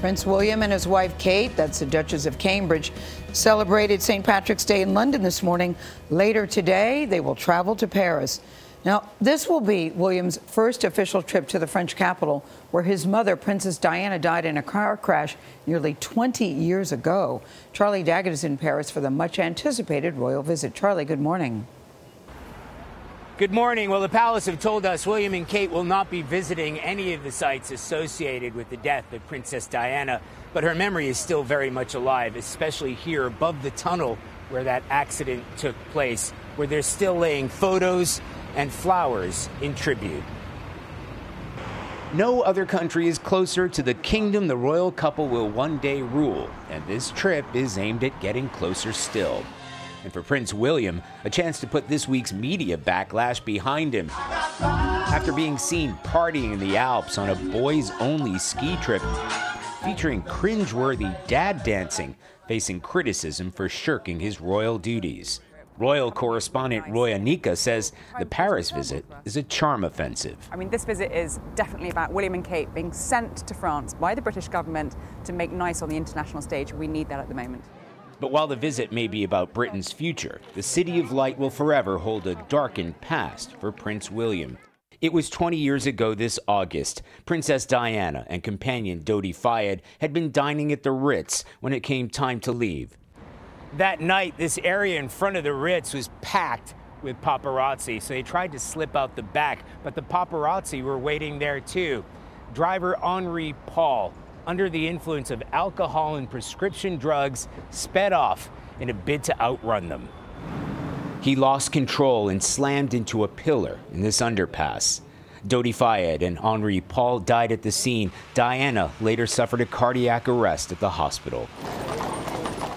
Prince William and his wife Kate, that's the Duchess of Cambridge, celebrated St. Patrick's Day in London this morning. Later today, they will travel to Paris. Now, this will be William's first official trip to the French capital, where his mother, Princess Diana, died in a car crash nearly 20 years ago. Charlie Daggett is in Paris for the much-anticipated royal visit. Charlie, good morning. Good morning. Well, the palace have told us William and Kate will not be visiting any of the sites associated with the death of Princess Diana, but her memory is still very much alive, especially here above the tunnel where that accident took place, where they're still laying photos and flowers in tribute. No other country is closer to the kingdom the royal couple will one day rule, and this trip is aimed at getting closer still. And for Prince William, a chance to put this week's media backlash behind him. After being seen partying in the Alps on a boys-only ski trip, featuring cringeworthy dad dancing, facing criticism for shirking his royal duties. Royal correspondent Roy Anika says the Paris visit is a charm offensive. I mean, this visit is definitely about William and Kate being sent to France by the British government to make nice on the international stage. We need that at the moment. But while the visit may be about Britain's future, the City of Light will forever hold a darkened past for Prince William. It was 20 years ago this August. Princess Diana and companion Dodi Fayed had been dining at the Ritz when it came time to leave. That night, this area in front of the Ritz was packed with paparazzi, so they tried to slip out the back, but the paparazzi were waiting there too. Driver Henri Paul, under the influence of alcohol and prescription drugs, sped off in a bid to outrun them. He lost control and slammed into a pillar in this underpass. Dodi Fayed and Henri Paul died at the scene. Diana later suffered a cardiac arrest at the hospital.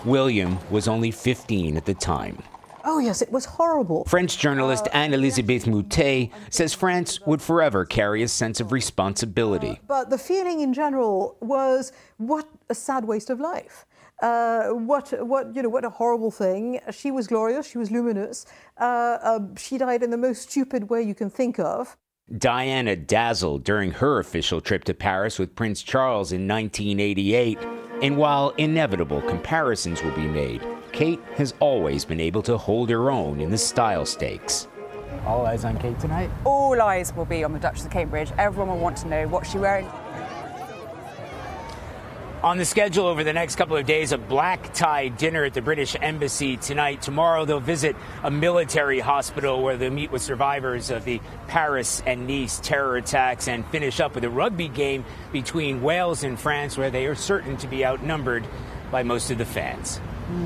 William was only 15 at the time. Oh, yes, it was horrible. French journalist Anne-Elisabeth Moutet says France would forever carry a sense of responsibility. But the feeling in general was, what a sad waste of life. What a horrible thing. She was glorious, she was luminous. She died in the most stupid way you can think of. Diana dazzled during her official trip to Paris with Prince Charles in 1988. And while inevitable comparisons will be made, Kate has always been able to hold her own in the style stakes. All eyes on Kate tonight? All eyes will be on the Duchess of Cambridge. Everyone will want to know what she's wearing. On the schedule over the next couple of days, a black tie dinner at the British Embassy tonight. Tomorrow they'll visit a military hospital where they'll meet with survivors of the Paris and Nice terror attacks and finish up with a rugby game between Wales and France, where they are certain to be outnumbered by most of the fans.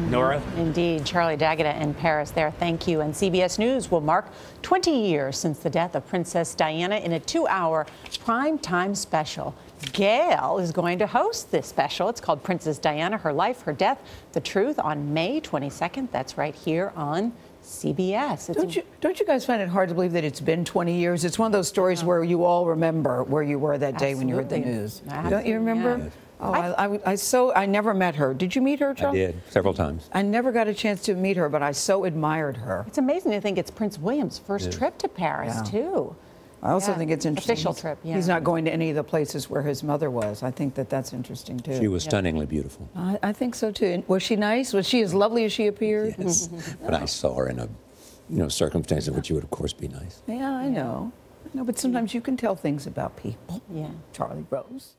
Norah? Indeed. Charlie Daggett in Paris there. Thank you. And CBS News will mark 20 years since the death of Princess Diana in a 2-hour primetime special. Gayle is going to host this special. It's called Princess Diana, Her Life, Her Death, The Truth on May 22nd. That's right here on CBS. Don't you guys find it hard to believe that it's been 20 years? It's one of those stories where you all remember where you were that day when you heard the news. Don't you remember? Yeah. Oh, I never met her. Did you meet her, Charlie? I did, several times. I never got a chance to meet her, but I so admired her. It's amazing to think it's Prince William's first trip to Paris, too. I also think it's interesting. Official trip, yeah. He's not going to any of the places where his mother was. I think that that's interesting, too. She was stunningly beautiful. I think so, too. And was she nice? Was she as lovely as she appeared? Yes. But I saw her in a circumstance in which you would, of course, be nice. Yeah, I know. I know, but sometimes you can tell things about people. Yeah. Charlie Rose.